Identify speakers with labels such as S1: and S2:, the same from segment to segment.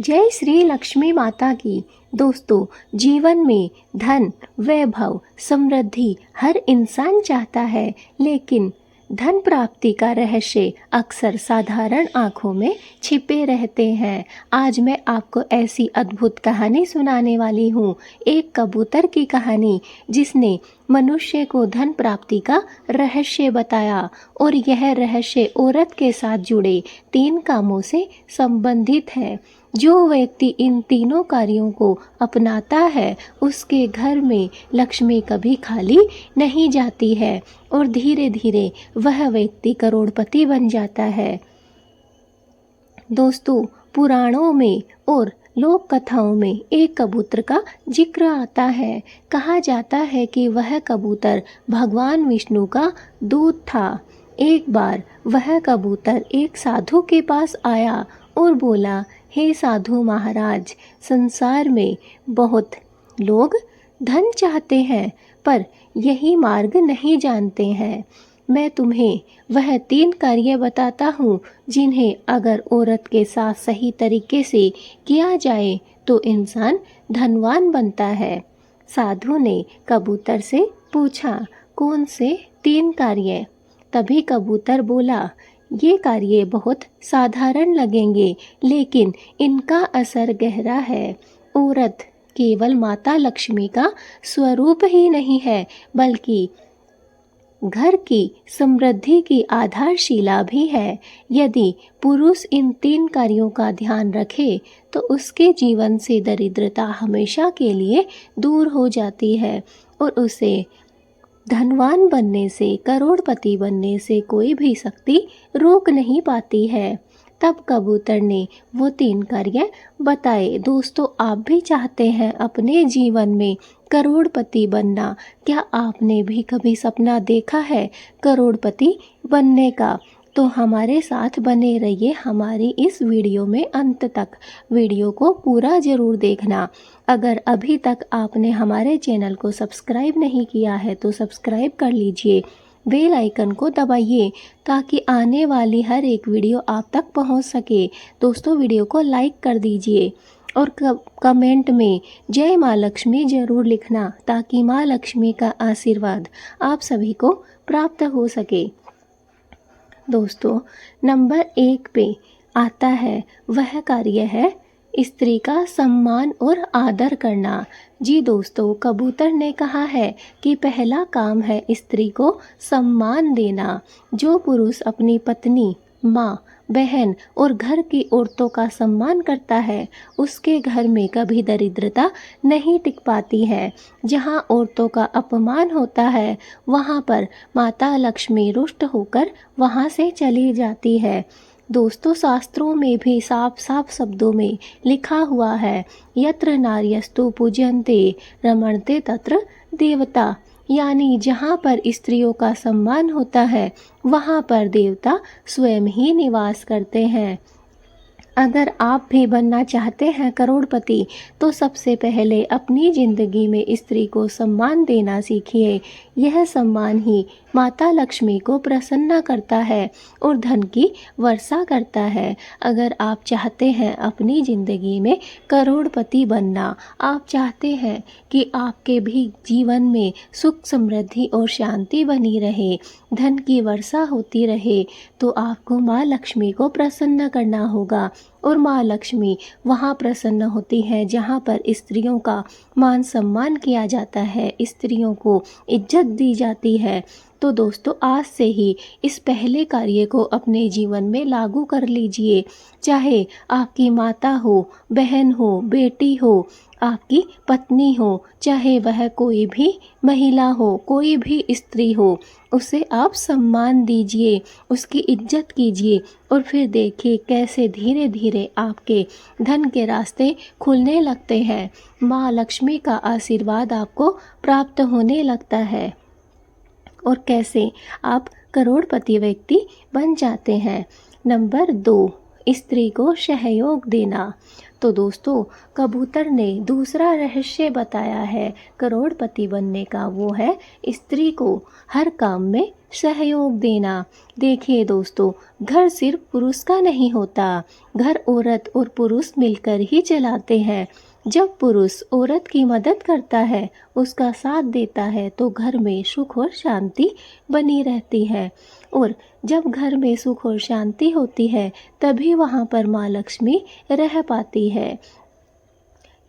S1: जय श्री लक्ष्मी माता की। दोस्तों, जीवन में धन, वैभव, समृद्धि हर इंसान चाहता है, लेकिन धन प्राप्ति का रहस्य अक्सर साधारण आंखों में छिपे रहते हैं। आज मैं आपको ऐसी अद्भुत कहानी सुनाने वाली हूँ, एक कबूतर की कहानी जिसने मनुष्य को धन प्राप्ति का रहस्य बताया। और यह रहस्य औरत के साथ जुड़े 3 कामों से संबंधित है। जो व्यक्ति इन तीनों कार्यों को अपनाता है, उसके घर में लक्ष्मी कभी खाली नहीं जाती है और धीरे धीरे वह व्यक्ति करोड़पति बन जाता है। दोस्तों, पुराणों में और लोक कथाओं में एक कबूतर का जिक्र आता है। कहा जाता है कि वह कबूतर भगवान विष्णु का दूत था। एक बार वह कबूतर एक साधु के पास आया और बोला, हे साधु महाराज, संसार में बहुत लोग धन चाहते हैं, पर यही मार्ग नहीं जानते हैं। मैं तुम्हें वह 3 कार्य बताता हूँ जिन्हें अगर औरत के साथ सही तरीके से किया जाए तो इंसान धनवान बनता है। साधु ने कबूतर से पूछा, कौन से 3 कार्य? तभी कबूतर बोला, ये कार्य बहुत साधारण लगेंगे, लेकिन इनका असर गहरा है। औरत केवल माता लक्ष्मी का स्वरूप ही नहीं है, बल्कि घर की समृद्धि की आधारशिला भी है। यदि पुरुष इन 3 कार्यों का ध्यान रखे तो उसके जीवन से दरिद्रता हमेशा के लिए दूर हो जाती है और उसे धनवान बनने से, करोड़पति बनने से कोई भी शक्ति रोक नहीं पाती है। तब कबूतर ने वो 3 कार्य बताए। दोस्तों, आप भी चाहते हैं अपने जीवन में करोड़पति बनना? क्या आपने भी कभी सपना देखा है करोड़पति बनने का? तो हमारे साथ बने रहिए हमारी इस वीडियो में अंत तक। वीडियो को पूरा ज़रूर देखना। अगर अभी तक आपने हमारे चैनल को सब्सक्राइब नहीं किया है तो सब्सक्राइब कर लीजिए, बेल आइकन को दबाइए ताकि आने वाली हर एक वीडियो आप तक पहुंच सके। दोस्तों, वीडियो को लाइक कर दीजिए और कमेंट में जय माँ लक्ष्मी ज़रूर लिखना ताकि माँ लक्ष्मी का आशीर्वाद आप सभी को प्राप्त हो सके। दोस्तों, नंबर 1 पे आता है, वह कार्य है स्त्री का सम्मान और आदर करना। जी दोस्तों, कबूतर ने कहा है कि पहला काम है स्त्री को सम्मान देना। जो पुरुष अपनी पत्नी, माँ, बहन और घर की औरतों का सम्मान करता है, उसके घर में कभी दरिद्रता नहीं टिक पाती है। जहाँ औरतों का अपमान होता है, वहाँ पर माता लक्ष्मी रुष्ट होकर वहाँ से चली जाती है। दोस्तों, शास्त्रों में भी साफ साफ शब्दों में लिखा हुआ है, यत्र नार्यस्तु पूज्यन्ते रमन्ते तत्र देवता। यानी जहाँ पर स्त्रियों का सम्मान होता है, वहाँ पर देवता स्वयं ही निवास करते हैं। अगर आप भी बनना चाहते हैं करोड़पति, तो सबसे पहले अपनी ज़िंदगी में स्त्री को सम्मान देना सीखिए। यह सम्मान ही माता लक्ष्मी को प्रसन्न करता है और धन की वर्षा करता है। अगर आप चाहते हैं अपनी ज़िंदगी में करोड़पति बनना, आप चाहते हैं कि आपके भी जीवन में सुख, समृद्धि और शांति बनी रहे, धन की वर्षा होती रहे, तो आपको माँ लक्ष्मी को प्रसन्न करना होगा। और माँ लक्ष्मी वहाँ प्रसन्न होती है जहाँ पर स्त्रियों का मान सम्मान किया जाता है, स्त्रियों को इज्जत दी जाती है। तो दोस्तों, आज से ही इस पहले कार्य को अपने जीवन में लागू कर लीजिए। चाहे आपकी माता हो, बहन हो, बेटी हो, आपकी पत्नी हो, चाहे वह कोई भी महिला हो, कोई भी स्त्री हो, उसे आप सम्मान दीजिए, उसकी इज्जत कीजिए और फिर देखिए कैसे धीरे धीरे आपके धन के रास्ते खुलने लगते हैं। माँ लक्ष्मी का आशीर्वाद आपको प्राप्त होने लगता है और कैसे आप करोड़पति व्यक्ति बन जाते हैं। नंबर 2, स्त्री को सहयोग देना। तो दोस्तों, कबूतर ने दूसरा रहस्य बताया है करोड़पति बनने का, वो है स्त्री को हर काम में सहयोग देना। देखिए दोस्तों, घर सिर्फ पुरुष का नहीं होता, घर औरत और पुरुष मिलकर ही चलाते हैं। जब पुरुष औरत की मदद करता है, उसका साथ देता है, तो घर में सुख और शांति बनी रहती है। और जब घर में सुख और शांति होती है, तभी वहाँ पर माँ लक्ष्मी रह पाती है।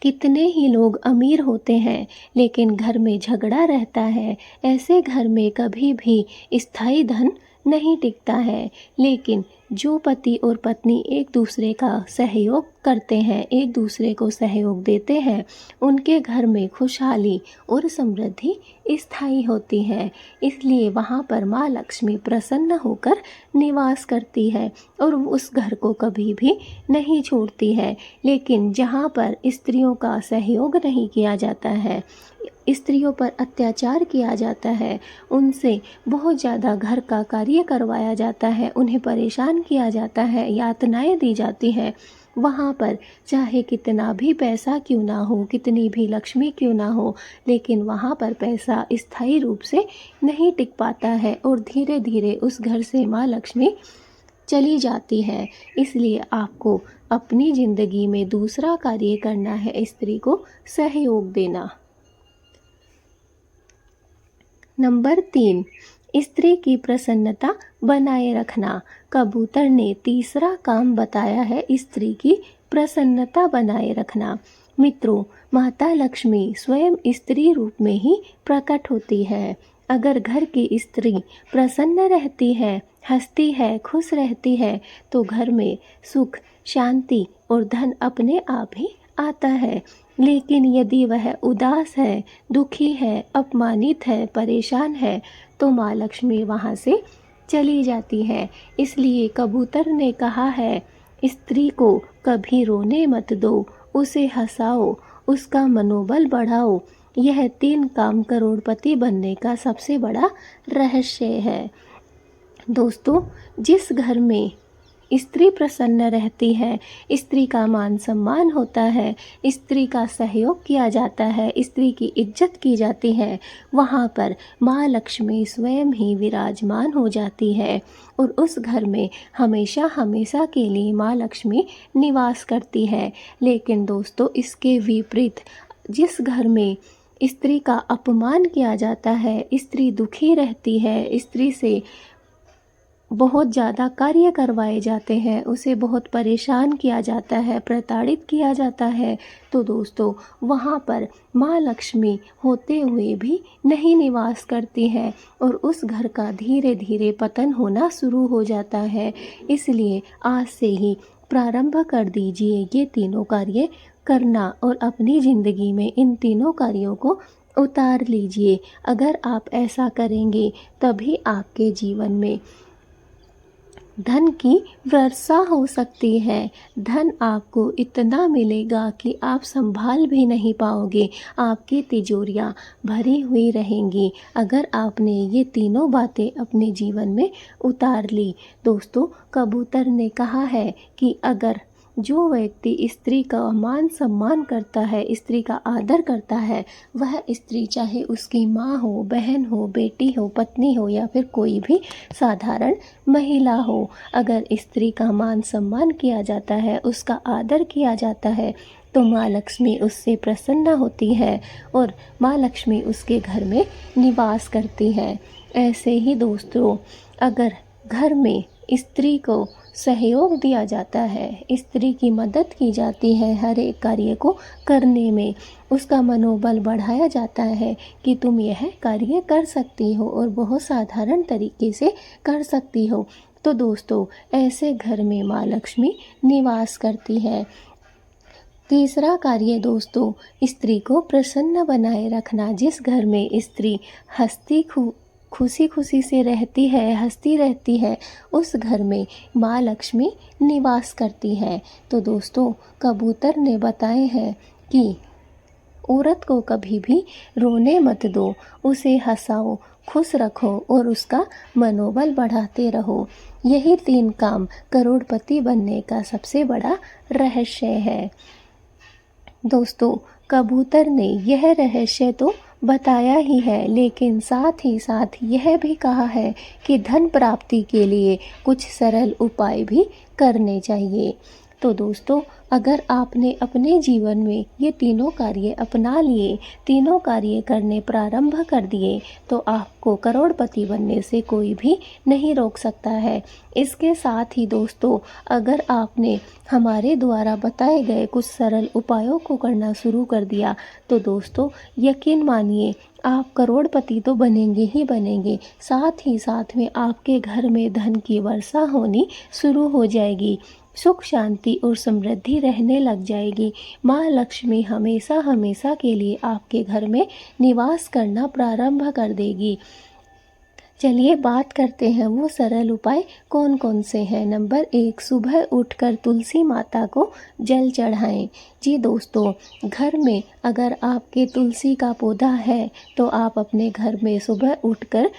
S1: कितने ही लोग अमीर होते हैं, लेकिन घर में झगड़ा रहता है। ऐसे घर में कभी भी स्थायी धन नहीं टिकता है। लेकिन जो पति और पत्नी एक दूसरे का सहयोग करते हैं, एक दूसरे को सहयोग देते हैं, उनके घर में खुशहाली और समृद्धि स्थायी होती है। इसलिए वहाँ पर माँ लक्ष्मी प्रसन्न होकर निवास करती है और उस घर को कभी भी नहीं छोड़ती है। लेकिन जहाँ पर स्त्रियों का सहयोग नहीं किया जाता है, स्त्रियों पर अत्याचार किया जाता है, उनसे बहुत ज़्यादा घर का कार्य करवाया जाता है, उन्हें परेशान किया जाता है, यातनाएं दी जाती हैं, वहाँ पर चाहे कितना भी पैसा क्यों ना हो, कितनी भी लक्ष्मी क्यों ना हो, लेकिन वहाँ पर पैसा स्थायी रूप से नहीं टिक पाता है और धीरे धीरे उस घर से माँ लक्ष्मी चली जाती है। इसलिए आपको अपनी ज़िंदगी में दूसरा कार्य करना है, स्त्री को सहयोग देना। नंबर 3, स्त्री की प्रसन्नता बनाए रखना। कबूतर ने तीसरा काम बताया है स्त्री की प्रसन्नता बनाए रखना। मित्रों, माता लक्ष्मी स्वयं स्त्री रूप में ही प्रकट होती है। अगर घर की स्त्री प्रसन्न रहती है, हंसती है, खुश रहती है, तो घर में सुख, शांति और धन अपने आप ही आता है। लेकिन यदि वह उदास है, दुखी है, अपमानित है, परेशान है, तो माँ लक्ष्मी वहाँ से चली जाती है। इसलिए कबूतर ने कहा है, स्त्री को कभी रोने मत दो, उसे हंसाओ, उसका मनोबल बढ़ाओ। यह 3 काम करोड़पति बनने का सबसे बड़ा रहस्य है। दोस्तों, जिस घर में स्त्री प्रसन्न रहती है, स्त्री का मान सम्मान होता है, स्त्री का सहयोग किया जाता है, स्त्री की इज्जत की जाती है, वहाँ पर माँ लक्ष्मी स्वयं ही विराजमान हो जाती है और उस घर में हमेशा हमेशा के लिए माँ लक्ष्मी निवास करती है। लेकिन दोस्तों, इसके विपरीत जिस घर में स्त्री का अपमान किया जाता है, स्त्री दुखी रहती है, स्त्री से बहुत ज़्यादा कार्य करवाए जाते हैं, उसे बहुत परेशान किया जाता है, प्रताड़ित किया जाता है, तो दोस्तों वहाँ पर माँ लक्ष्मी होते हुए भी नहीं निवास करती है और उस घर का धीरे धीरे पतन होना शुरू हो जाता है। इसलिए आज से ही प्रारंभ कर दीजिए ये तीनों कार्य करना और अपनी ज़िंदगी में इन तीनों कार्यों को उतार लीजिए। अगर आप ऐसा करेंगे तभी आपके जीवन में धन की वर्षा हो सकती है। धन आपको इतना मिलेगा कि आप संभाल भी नहीं पाओगे, आपकी तिजोरियां भरी हुई रहेंगी अगर आपने ये तीनों बातें अपने जीवन में उतार ली। दोस्तों, कबूतर ने कहा है कि अगर जो व्यक्ति स्त्री का मान सम्मान करता है, स्त्री का आदर करता है, वह स्त्री चाहे उसकी माँ हो, बहन हो, बेटी हो, पत्नी हो या फिर कोई भी साधारण महिला हो, अगर स्त्री का मान सम्मान किया जाता है, उसका आदर किया जाता है, तो माँ लक्ष्मी उससे प्रसन्न होती है और माँ लक्ष्मी उसके घर में निवास करती है। ऐसे ही दोस्तों, अगर घर में स्त्री को सहयोग दिया जाता है, स्त्री की मदद की जाती है, हर एक कार्य को करने में उसका मनोबल बढ़ाया जाता है कि तुम यह कार्य कर सकती हो और बहुत साधारण तरीके से कर सकती हो, तो दोस्तों ऐसे घर में माँ लक्ष्मी निवास करती है। तीसरा कार्य दोस्तों, स्त्री को प्रसन्न बनाए रखना। जिस घर में स्त्री खुशी खुशी से रहती है, हंसती रहती है, उस घर में माँ लक्ष्मी निवास करती है। तो दोस्तों, कबूतर ने बताए हैं कि औरत को कभी भी रोने मत दो, उसे हंसाओ, खुश रखो और उसका मनोबल बढ़ाते रहो। यही 3 काम करोड़पति बनने का सबसे बड़ा रहस्य है। दोस्तों, कबूतर ने यह रहस्य तो बताया ही है, लेकिन साथ ही साथ यह भी कहा है कि धन प्राप्ति के लिए कुछ सरल उपाय भी करने चाहिए। तो दोस्तों, अगर आपने अपने जीवन में ये तीनों कार्य अपना लिए, तीनों कार्य करने प्रारंभ कर दिए, तो आपको करोड़पति बनने से कोई भी नहीं रोक सकता है। इसके साथ ही दोस्तों, अगर आपने हमारे द्वारा बताए गए कुछ सरल उपायों को करना शुरू कर दिया, तो दोस्तों यकीन मानिए आप करोड़पति तो बनेंगे ही बनेंगे, साथ ही साथ में आपके घर में धन की वर्षा होनी शुरू हो जाएगी, सुख शांति और समृद्धि रहने लग जाएगी। माँ लक्ष्मी हमेशा हमेशा के लिए आपके घर में निवास करना प्रारंभ कर देगी। चलिए बात करते हैं वो सरल उपाय कौन कौन से हैं। नंबर 1, सुबह उठकर तुलसी माता को जल चढ़ाएं। जी दोस्तों, घर में अगर आपके तुलसी का पौधा है तो आप अपने घर में सुबह उठकर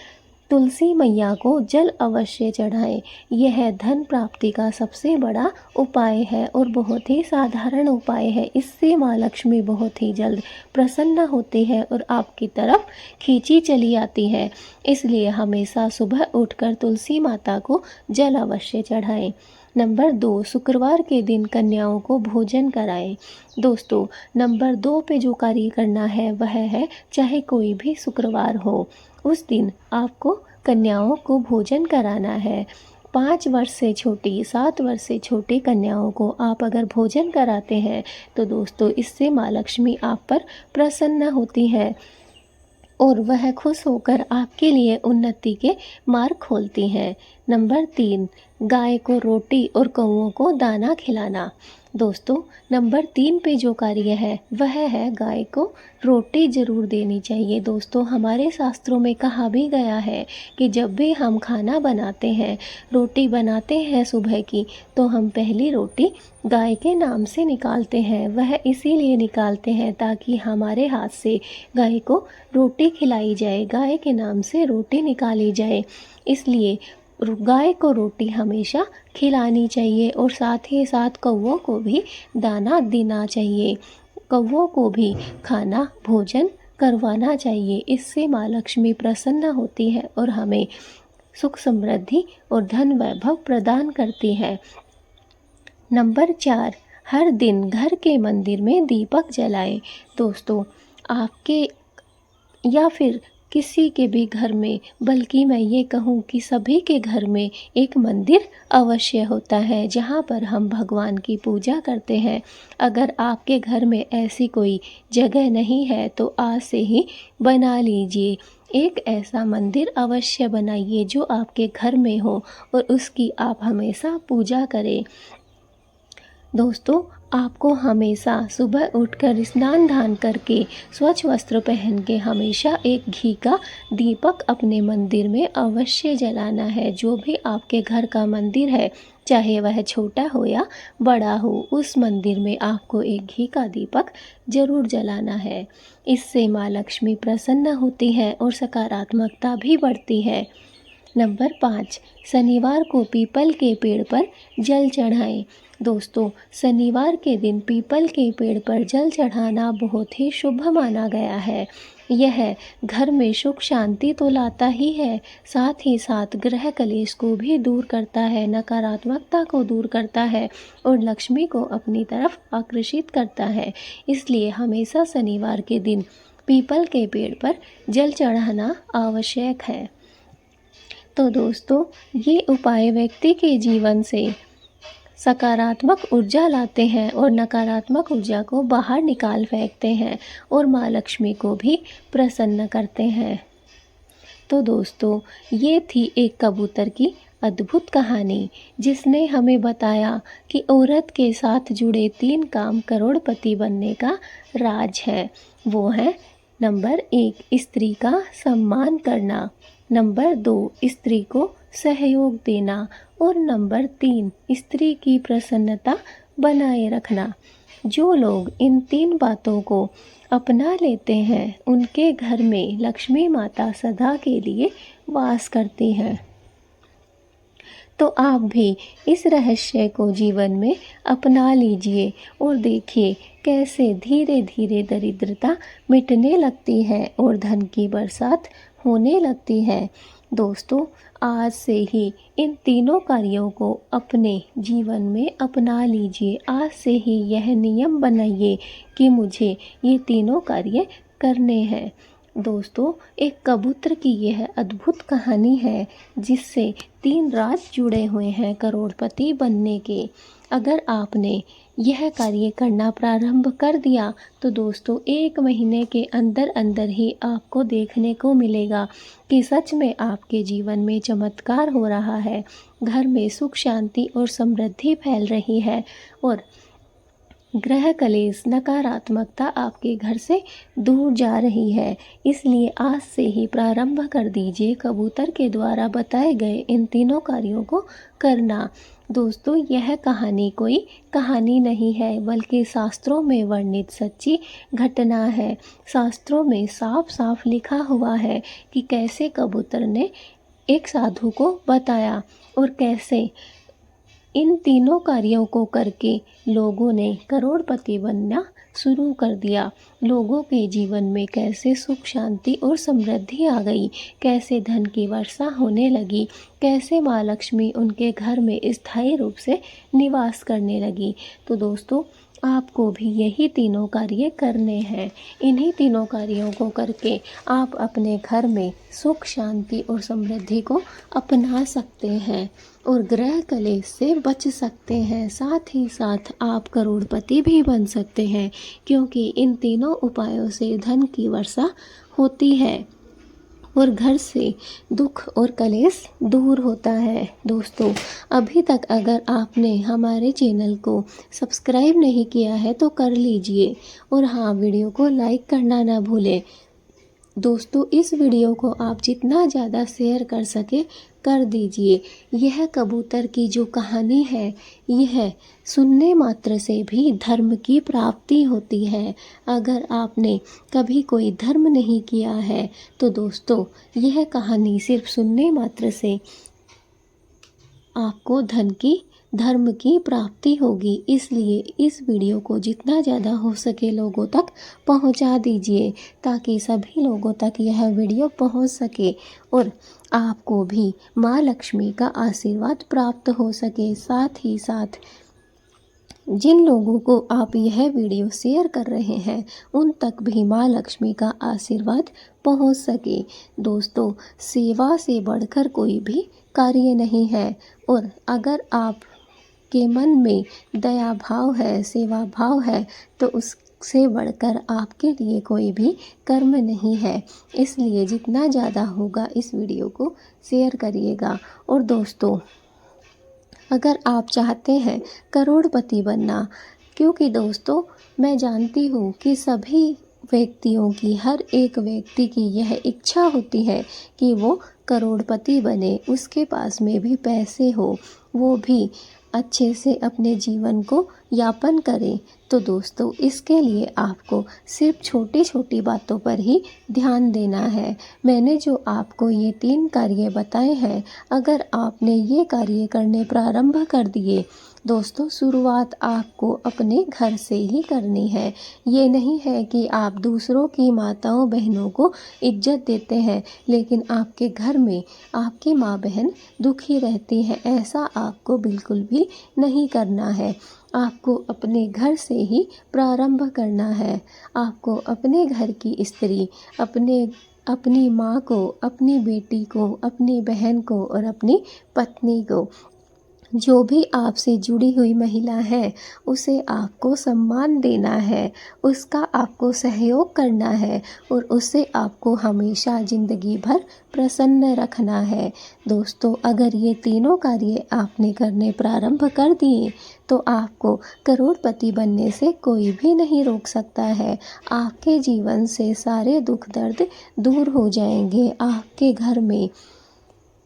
S1: तुलसी मैया को जल अवश्य चढ़ाएं। यह धन प्राप्ति का सबसे बड़ा उपाय है और बहुत ही साधारण उपाय है। इससे माँ लक्ष्मी बहुत ही जल्द प्रसन्न होती है और आपकी तरफ खींची चली आती है। इसलिए हमेशा सुबह उठकर तुलसी माता को जल अवश्य चढ़ाएं। नंबर 2, शुक्रवार के दिन कन्याओं को भोजन कराएं। दोस्तों, नंबर 2 पे जो कार्य करना है वह है, चाहे कोई भी शुक्रवार हो, उस दिन आपको कन्याओं को भोजन कराना है। 5 वर्ष से छोटी, 7 वर्ष से छोटी कन्याओं को आप अगर भोजन कराते हैं तो दोस्तों इससे माँ लक्ष्मी आप पर प्रसन्न होती है और वह खुश होकर आपके लिए उन्नति के मार्ग खोलती हैं। नंबर 3, गाय को रोटी और कौओं को दाना खिलाना। दोस्तों, नंबर 3 पे जो कार्य है वह है गाय को रोटी ज़रूर देनी चाहिए। दोस्तों, हमारे शास्त्रों में कहा भी गया है कि जब भी हम खाना बनाते हैं, रोटी बनाते हैं सुबह की, तो हम पहली रोटी गाय के नाम से निकालते हैं। वह इसीलिए निकालते हैं ताकि हमारे हाथ से गाय को रोटी खिलाई जाए, गाय के नाम से रोटी निकाली जाए। इसलिए गाय को रोटी हमेशा खिलानी चाहिए और साथ ही साथ कौवों को भी दाना देना चाहिए, कौवों को भी खाना भोजन करवाना चाहिए। इससे माँ लक्ष्मी प्रसन्न होती है और हमें सुख समृद्धि और धन वैभव प्रदान करती है। नंबर 4, हर दिन घर के मंदिर में दीपक जलाएं। दोस्तों, आपके या फिर किसी के भी घर में, बल्कि मैं ये कहूँ कि सभी के घर में एक मंदिर अवश्य होता है जहाँ पर हम भगवान की पूजा करते हैं। अगर आपके घर में ऐसी कोई जगह नहीं है तो आज से ही बना लीजिए। एक ऐसा मंदिर अवश्य बनाइए जो आपके घर में हो और उसकी आप हमेशा पूजा करें। दोस्तों, आपको हमेशा सुबह उठकर स्नान दान करके स्वच्छ वस्त्र पहन के हमेशा एक घी का दीपक अपने मंदिर में अवश्य जलाना है। जो भी आपके घर का मंदिर है, चाहे वह छोटा हो या बड़ा हो, उस मंदिर में आपको एक घी का दीपक जरूर जलाना है। इससे माँ लक्ष्मी प्रसन्न होती है और सकारात्मकता भी बढ़ती है। नंबर 5, शनिवार को पीपल के पेड़ पर जल चढ़ाएं। दोस्तों, शनिवार के दिन पीपल के पेड़ पर जल चढ़ाना बहुत ही शुभ माना गया है। यह घर में सुख शांति तो लाता ही है, साथ ही साथ ग्रह कलेश को भी दूर करता है, नकारात्मकता को दूर करता है और लक्ष्मी को अपनी तरफ आकर्षित करता है। इसलिए हमेशा शनिवार के दिन पीपल के पेड़ पर जल चढ़ाना आवश्यक है। तो दोस्तों, ये उपाय व्यक्ति के जीवन से सकारात्मक ऊर्जा लाते हैं और नकारात्मक ऊर्जा को बाहर निकाल फेंकते हैं और माँ लक्ष्मी को भी प्रसन्न करते हैं। तो दोस्तों, ये थी एक कबूतर की अद्भुत कहानी जिसने हमें बताया कि औरत के साथ जुड़े 3 काम करोड़पति बनने का राज है। वो है नंबर 1, स्त्री का सम्मान करना, नंबर 2, स्त्री को सहयोग देना और नंबर 3, स्त्री की प्रसन्नता बनाए रखना। जो लोग इन 3 बातों को अपना लेते हैं उनके घर में लक्ष्मी माता सदा के लिए वास करती हैं। तो आप भी इस रहस्य को जीवन में अपना लीजिए और देखिए कैसे धीरे धीरे दरिद्रता मिटने लगती है और धन की बरसात होने लगती है। दोस्तों, आज से ही इन तीनों कार्यों को अपने जीवन में अपना लीजिए। आज से ही यह नियम बनाइए कि मुझे ये तीनों कार्य करने हैं। दोस्तों, एक कबूतर की यह अद्भुत कहानी है जिससे 3 राज जुड़े हुए हैं करोड़पति बनने के। अगर आपने यह कार्य करना प्रारंभ कर दिया तो दोस्तों 1 महीने के अंदर अंदर ही आपको देखने को मिलेगा कि सच में आपके जीवन में चमत्कार हो रहा है। घर में सुख शांति और समृद्धि फैल रही है और ग्रह कलेश नकारात्मकता आपके घर से दूर जा रही है। इसलिए आज से ही प्रारंभ कर दीजिए कबूतर के द्वारा बताए गए इन तीनों कार्यों को करना। दोस्तों, यह कहानी कोई कहानी नहीं है बल्कि शास्त्रों में वर्णित सच्ची घटना है। शास्त्रों में साफ साफ लिखा हुआ है कि कैसे कबूतर ने एक साधु को बताया और कैसे इन तीनों कार्यों को करके लोगों ने करोड़पति बनना शुरू कर दिया। लोगों के जीवन में कैसे सुख शांति और समृद्धि आ गई, कैसे धन की वर्षा होने लगी, कैसे माँ लक्ष्मी उनके घर में स्थायी रूप से निवास करने लगी। तो दोस्तों, आपको भी यही तीनों कार्य करने हैं। इन्हीं तीनों कार्यों को करके आप अपने घर में सुख शांति और समृद्धि को अपना सकते हैं और ग्रह कलेश से बच सकते हैं। साथ ही साथ आप करोड़पति भी बन सकते हैं क्योंकि इन तीनों उपायों से धन की वर्षा होती है और घर से दुख और कलेश दूर होता है। दोस्तों, अभी तक अगर आपने हमारे चैनल को सब्सक्राइब नहीं किया है तो कर लीजिए और हाँ, वीडियो को लाइक करना ना भूलें। दोस्तों, इस वीडियो को आप जितना ज़्यादा शेयर कर सके कर दीजिए। यह कबूतर की जो कहानी है यह सुनने मात्र से भी धर्म की प्राप्ति होती है। अगर आपने कभी कोई धर्म नहीं किया है तो दोस्तों यह कहानी सिर्फ सुनने मात्र से आपको धर्म की प्राप्ति होगी। इसलिए इस वीडियो को जितना ज़्यादा हो सके लोगों तक पहुंचा दीजिए ताकि सभी लोगों तक यह वीडियो पहुंच सके और आपको भी माँ लक्ष्मी का आशीर्वाद प्राप्त हो सके। साथ ही साथ जिन लोगों को आप यह वीडियो शेयर कर रहे हैं उन तक भी माँ लक्ष्मी का आशीर्वाद पहुंच सके। दोस्तों, सेवा से बढ़कर कोई भी कार्य नहीं है और अगर आप के मन में दया भाव है, सेवा भाव है तो उससे बढ़कर आपके लिए कोई भी कर्म नहीं है। इसलिए जितना ज़्यादा होगा इस वीडियो को शेयर करिएगा। और दोस्तों, अगर आप चाहते हैं करोड़पति बनना, क्योंकि दोस्तों मैं जानती हूँ कि सभी व्यक्तियों की, हर एक व्यक्ति की यह इच्छा होती है कि वो करोड़पति बने, उसके पास में भी पैसे हो, वो भी अच्छे से अपने जीवन को यापन करें। तो दोस्तों, इसके लिए आपको सिर्फ छोटी छोटी बातों पर ही ध्यान देना है। मैंने जो आपको ये 3 कार्य बताए हैं, अगर आपने ये कार्य करने प्रारंभ कर दिए दोस्तों, शुरुआत आपको अपने घर से ही करनी है। ये नहीं है कि आप दूसरों की माताओं बहनों को इज्जत देते हैं लेकिन आपके घर में आपकी माँ बहन दुखी रहती है, ऐसा आपको बिल्कुल भी नहीं करना है। आपको अपने घर से ही प्रारंभ करना है। आपको अपने घर की स्त्री, अपनी माँ को, अपनी बेटी को, अपनी बहन को और अपनी पत्नी को, जो भी आपसे जुड़ी हुई महिला है उसे आपको सम्मान देना है, उसका आपको सहयोग करना है और उसे आपको हमेशा ज़िंदगी भर प्रसन्न रखना है। दोस्तों, अगर ये तीनों कार्य आपने करने प्रारंभ कर दिए तो आपको करोड़पति बनने से कोई भी नहीं रोक सकता है। आपके जीवन से सारे दुख दर्द दूर हो जाएंगे। आपके घर में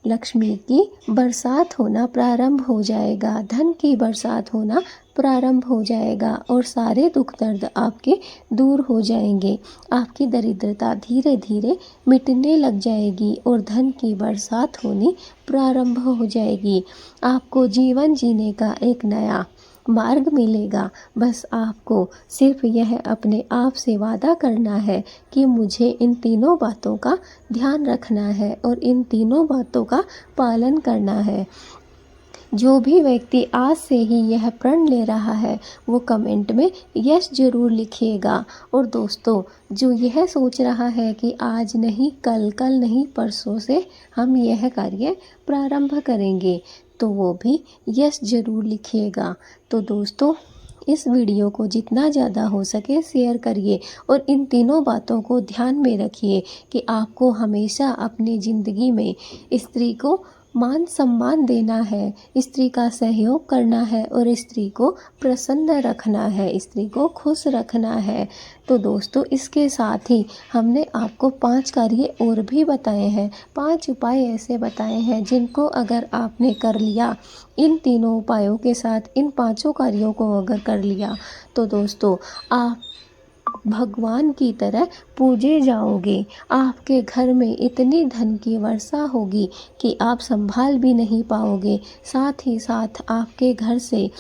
S1: लक्ष्मी की बरसात होना प्रारंभ हो जाएगा, धन की बरसात होना प्रारंभ हो जाएगा और सारे दुख दर्द आपके दूर हो जाएंगे। आपकी दरिद्रता धीरे धीरे मिटने लग जाएगी और धन की बरसात होनी प्रारंभ हो जाएगी। आपको जीवन जीने का एक नया मार्ग मिलेगा। बस आपको सिर्फ यह अपने आप से वादा करना है कि मुझे इन तीनों बातों का ध्यान रखना है और इन तीनों बातों का पालन करना है। जो भी व्यक्ति आज से ही यह प्रण ले रहा है वो कमेंट में यस जरूर लिखिएगा। और दोस्तों, जो यह सोच रहा है कि आज नहीं कल, कल नहीं परसों से हम यह कार्य प्रारंभ करेंगे, तो वो भी यस जरूर लिखिएगा। तो दोस्तों, इस वीडियो को जितना ज़्यादा हो सके शेयर करिए और इन तीनों बातों को ध्यान में रखिए कि आपको हमेशा अपनी ज़िंदगी में स्त्री को मान सम्मान देना है, स्त्री का सहयोग करना है और स्त्री को प्रसन्न रखना है, स्त्री को खुश रखना है। तो दोस्तों, इसके साथ ही हमने आपको 5 कार्य और भी बताए हैं, 5 उपाय ऐसे बताए हैं जिनको अगर आपने कर लिया, इन तीनों उपायों के साथ इन 5 कार्यों को अगर कर लिया, तो दोस्तों आप भगवान की तरह पूजे जाओगे। आपके घर में इतनी धन की वर्षा होगी कि आप संभाल भी नहीं पाओगे। साथ ही साथ आपके घर से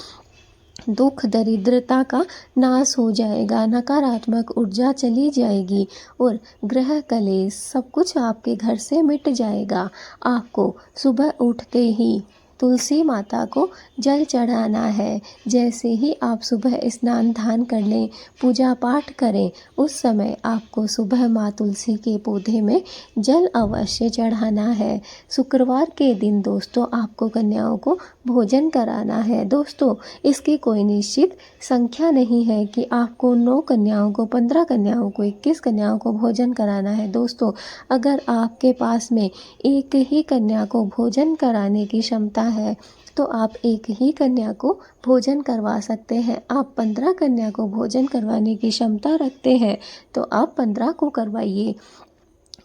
S1: दुख दरिद्रता का नाश हो जाएगा, नकारात्मक ऊर्जा चली जाएगी और ग्रह कलेश सब कुछ आपके घर से मिट जाएगा। आपको सुबह उठते ही तुलसी माता को जल चढ़ाना है। जैसे ही आप सुबह स्नान ध्यान कर लें, पूजा पाठ करें, उस समय आपको सुबह माँ तुलसी के पौधे में जल अवश्य चढ़ाना है। शुक्रवार के दिन दोस्तों आपको कन्याओं को भोजन कराना है। दोस्तों, इसकी कोई निश्चित संख्या नहीं है कि आपको 9 कन्याओं को, 15 कन्याओं को, 21 कन्याओं को भोजन कराना है। दोस्तों, अगर आपके पास में एक ही कन्या को भोजन कराने की क्षमता है तो आप एक ही कन्या को भोजन करवा सकते हैं। आप 15 कन्या को भोजन करवाने की क्षमता रखते हैं तो आप 15 को करवाइए।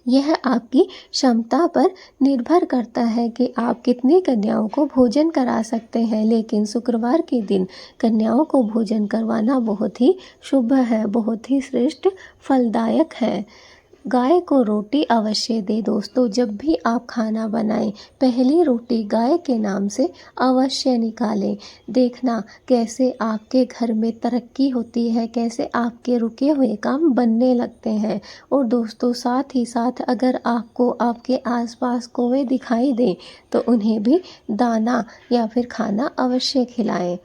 S1: यह आपकी क्षमता पर निर्भर करता है कि आप कितनी कन्याओं को भोजन करा सकते हैं। लेकिन शुक्रवार के दिन कन्याओं को भोजन करवाना बहुत ही शुभ है, बहुत ही श्रेष्ठ फलदायक है। गाय को रोटी अवश्य दे। दोस्तों, जब भी आप खाना बनाएं, पहली रोटी गाय के नाम से अवश्य निकालें। देखना कैसे आपके घर में तरक्की होती है, कैसे आपके रुके हुए काम बनने लगते हैं। और दोस्तों, साथ ही साथ अगर आपको आपके आसपास कौवे दिखाई दें तो उन्हें भी दाना या फिर खाना अवश्य खिलाएं।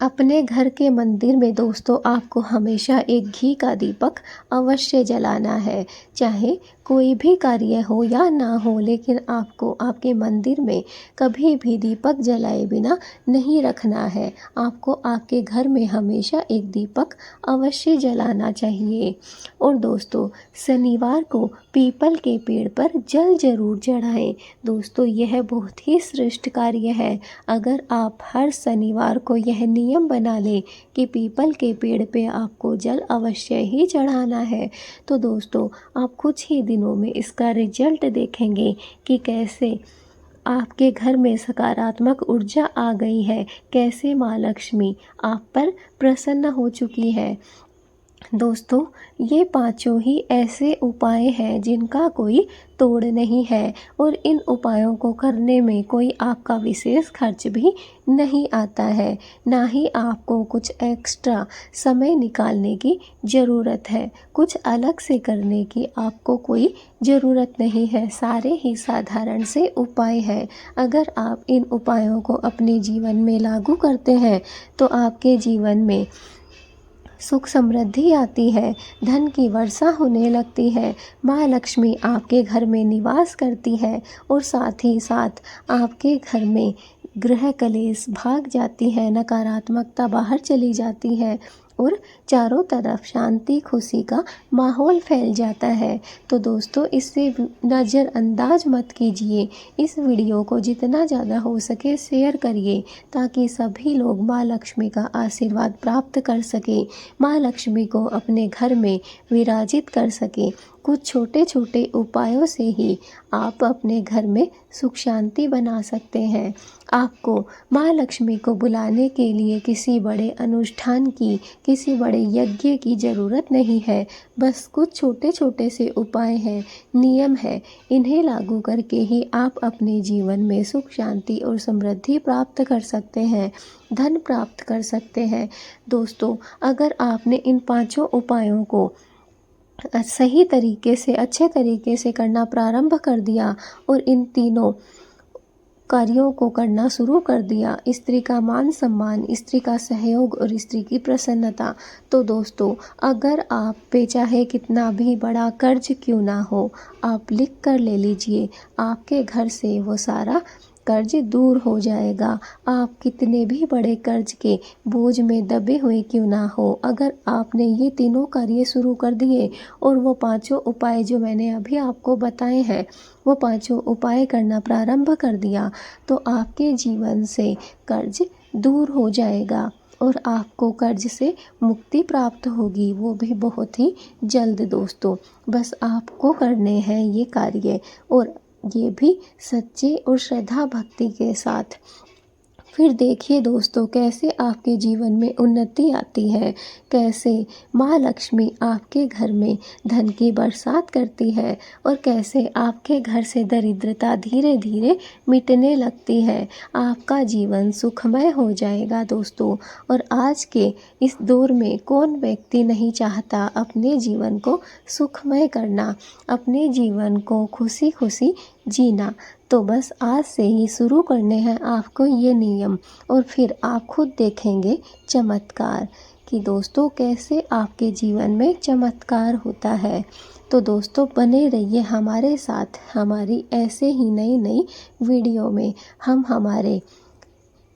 S1: अपने घर के मंदिर में दोस्तों आपको हमेशा एक घी का दीपक अवश्य जलाना है। चाहे कोई भी कार्य हो या ना हो, लेकिन आपको आपके मंदिर में कभी भी दीपक जलाए बिना नहीं रखना है। आपको आपके घर में हमेशा एक दीपक अवश्य जलाना चाहिए। और दोस्तों, शनिवार को पीपल के पेड़ पर जल जरूर चढ़ाएं। दोस्तों, यह बहुत ही श्रेष्ठ कार्य है। अगर आप हर शनिवार को यह नियम बना लें कि पीपल के पेड़ पे आपको जल अवश्य ही चढ़ाना है, तो दोस्तों आप कुछ ही दिनों में इसका रिजल्ट देखेंगे कि कैसे आपके घर में सकारात्मक ऊर्जा आ गई है, कैसे माँ लक्ष्मी आप पर प्रसन्न हो चुकी है। दोस्तों, ये 5 ही ऐसे उपाय हैं जिनका कोई तोड़ नहीं है और इन उपायों को करने में कोई आपका विशेष खर्च भी नहीं आता है, ना ही आपको कुछ एक्स्ट्रा समय निकालने की ज़रूरत है। कुछ अलग से करने की आपको कोई ज़रूरत नहीं है। सारे ही साधारण से उपाय हैं। अगर आप इन उपायों को अपने जीवन में लागू करते हैं तो आपके जीवन में सुख समृद्धि आती है, धन की वर्षा होने लगती है, माँ लक्ष्मी आपके घर में निवास करती है और साथ ही साथ आपके घर में ग्रह कलेश भाग जाती है, नकारात्मकता बाहर चली जाती है और चारों तरफ शांति खुशी का माहौल फैल जाता है। तो दोस्तों, इससे नज़रअंदाज मत कीजिए। इस वीडियो को जितना ज़्यादा हो सके शेयर करिए ताकि सभी लोग माँ लक्ष्मी का आशीर्वाद प्राप्त कर सकें, माँ लक्ष्मी को अपने घर में विराजित कर सकें। कुछ छोटे छोटे उपायों से ही आप अपने घर में सुख शांति बना सकते हैं। आपको माँ लक्ष्मी को बुलाने के लिए किसी बड़े अनुष्ठान की, किसी बड़े यज्ञ की ज़रूरत नहीं है। बस कुछ छोटे छोटे से उपाय हैं, नियम है, इन्हें लागू करके ही आप अपने जीवन में सुख शांति और समृद्धि प्राप्त कर सकते हैं, धन प्राप्त कर सकते हैं। दोस्तों, अगर आपने इन 5 उपायों को सही तरीके से, अच्छे तरीके से करना प्रारंभ कर दिया और इन तीनों कार्यों को करना शुरू कर दिया, स्त्री का मान सम्मान, स्त्री का सहयोग और स्त्री की प्रसन्नता, तो दोस्तों, अगर आप पे चाहे कितना भी बड़ा कर्ज क्यों ना हो, आप लिख कर ले लीजिए, आपके घर से वो सारा कर्ज दूर हो जाएगा। आप कितने भी बड़े कर्ज के बोझ में दबे हुए क्यों ना हो, अगर आपने ये तीनों कार्य शुरू कर दिए और वो 5 उपाय जो मैंने अभी आपको बताए हैं, वो 5 उपाय करना प्रारंभ कर दिया, तो आपके जीवन से कर्ज दूर हो जाएगा और आपको कर्ज से मुक्ति प्राप्त होगी, वो भी बहुत ही जल्द। दोस्तों, बस आपको करने हैं ये कार्य, और ये भी सच्चे और श्रद्धा भक्ति के साथ। फिर देखिए दोस्तों, कैसे आपके जीवन में उन्नति आती है, कैसे माँ लक्ष्मी आपके घर में धन की बरसात करती है और कैसे आपके घर से दरिद्रता धीरे धीरे मिटने लगती है। आपका जीवन सुखमय हो जाएगा दोस्तों। और आज के इस दौर में कौन व्यक्ति नहीं चाहता अपने जीवन को सुखमय करना, अपने जीवन को खुशी खुशी जीना। तो बस आज से ही शुरू करने हैं आपको ये नियम, और फिर आप खुद देखेंगे चमत्कार कि दोस्तों कैसे आपके जीवन में चमत्कार होता है। तो दोस्तों, बने रहिए हमारे साथ, हमारी ऐसे ही नई नई वीडियो में। हम हमारे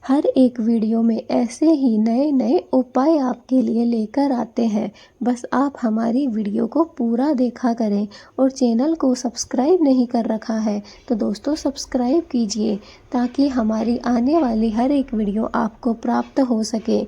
S1: हर एक वीडियो में ऐसे ही नए नए उपाय आपके लिए लेकर आते हैं। बस आप हमारी वीडियो को पूरा देखा करें, और चैनल को सब्सक्राइब नहीं कर रखा है तो दोस्तों सब्सक्राइब कीजिए, ताकि हमारी आने वाली हर एक वीडियो आपको प्राप्त हो सके।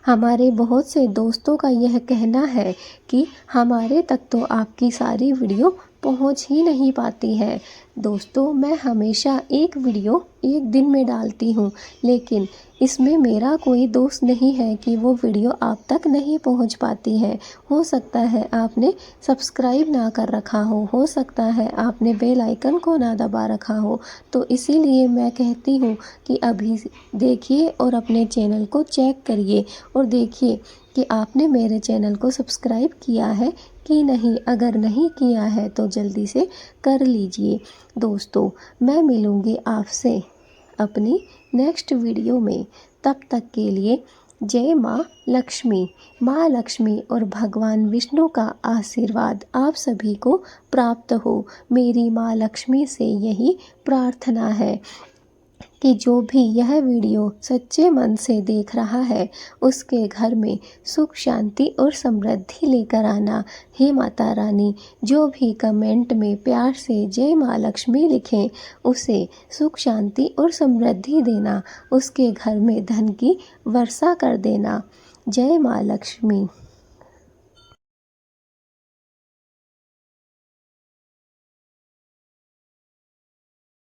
S1: हमारे बहुत से दोस्तों का यह कहना है कि हमारे तक तो आपकी सारी वीडियो पहुंच ही नहीं पाती है। दोस्तों, मैं हमेशा एक वीडियो एक दिन में डालती हूं, लेकिन इसमें मेरा कोई दोष नहीं है कि वो वीडियो आप तक नहीं पहुंच पाती है। हो सकता है आपने सब्सक्राइब ना कर रखा हो सकता है आपने बेल आइकन को ना दबा रखा हो। तो इसीलिए मैं कहती हूँ कि अभी देखिए और अपने चैनल को चेक करिए और देखिए कि आपने मेरे चैनल को सब्सक्राइब किया है कि नहीं। अगर नहीं किया है तो जल्दी से कर लीजिए। दोस्तों, मैं मिलूँगी आपसे अपनी नेक्स्ट वीडियो में। तब तक के लिए जय माँ लक्ष्मी। माँ लक्ष्मी और भगवान विष्णु का आशीर्वाद आप सभी को प्राप्त हो। मेरी माँ लक्ष्मी से यही प्रार्थना है कि जो भी यह वीडियो सच्चे मन से देख रहा है, उसके घर में सुख शांति और समृद्धि लेकर आना। हे माता रानी, जो भी कमेंट में प्यार से जय माँ लक्ष्मी लिखें, उसे सुख शांति और समृद्धि देना, उसके घर में धन की वर्षा कर देना। जय माँ लक्ष्मी।